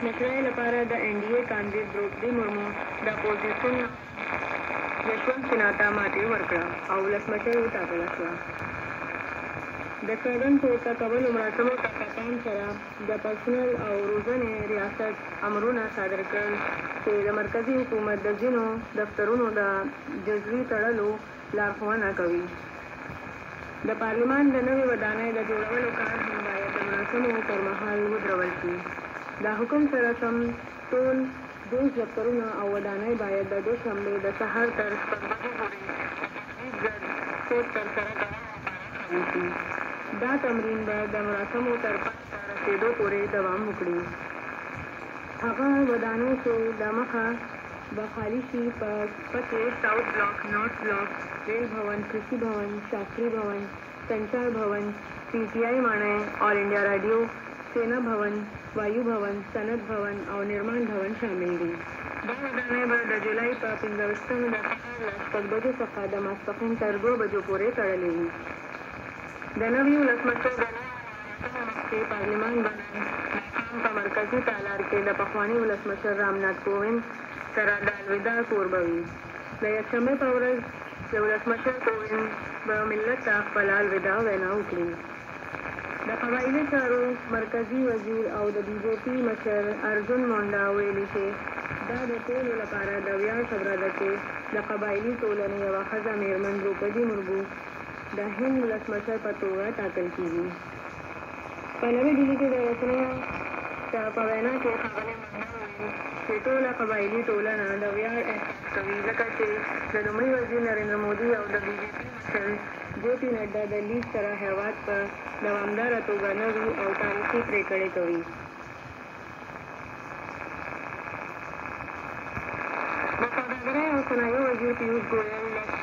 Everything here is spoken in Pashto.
مشرۍ لپاره د NDA کاندید द्रौपदी मुर्मू د اپوزیسون یشونت سینها ته ماتې ورکړه او ولسمشر وټاکله شوه. د څرګند پورته کولو مراسمو ته په پام سره د پرسونل او روزنې ریاست امرونه صادر کړل چې د مرکزي حکومت د ځینو دفترونو د جزوي تړلو لارښوونه کوي. د پارلمان د نوې ودانۍ د جوړولو کار هم باید د مراسمو پر مهال ودرول شي. دا حکم سره سم ټول 20 دفترونه او ودانۍ باید د دوشنبې د سهار تر 6 بجې پورې څوک ترسره کولو شي. دا تمرین به د مراسمو تر پای ته رسېدو پورې دوام وکړي. هغه ودانۍ چې د مخه به خالي شي پکې ساؤथ بلاک، نارث بلاک، ریل भवन، कृषि भवन, शास्त्री भवन, संचार भवन, PTI माणे, ऑल इंडिया रेडियो, सेना भवन, वायु भवन, सनद भवन او निर्माण भवन شامل دي. دا ودانۍ به د جولای په 15 د سهار له 6 بجو څخه د ماسپښین تر 2 بجو پورې تړلې وي. د نوي ولسمشر د مخکې پارلمان به نن په مرکزي تالار کې د پخواني ولسمشر رامناتھ کووند سره د الوداع کوربه وي. د یکشنبې په ورځ د ولسمشر کووند به ملت ته خپله الوداع وینا وکړي. د قبایلي چارو مرکزي وزیر او د BJP مشر ارجن مونډا ویلي چې دا د ټولو لپاره د ویاړ خبره ده چې د قبایلي ټولنې یوه ښځه مېرمن द्रौपदी मुर्मू د هند ولسمشر په توګه ټاکل کېږي. په نوې ډیلي کې د رسنیو ته په وینا کې ښاغلي مونډا وویل چې ټوله قبایلي ټولنه د ویاړ احساس کوي ځکه چې د لومړي وزیر نریندر مودي او د BJP مشر JP نډا د لیگ سره هېواد په دوامداره توګه نوي او تاریخي پرېکړې کوي. د سوداګرۍ او صنایعو وزیر پیوش ګویل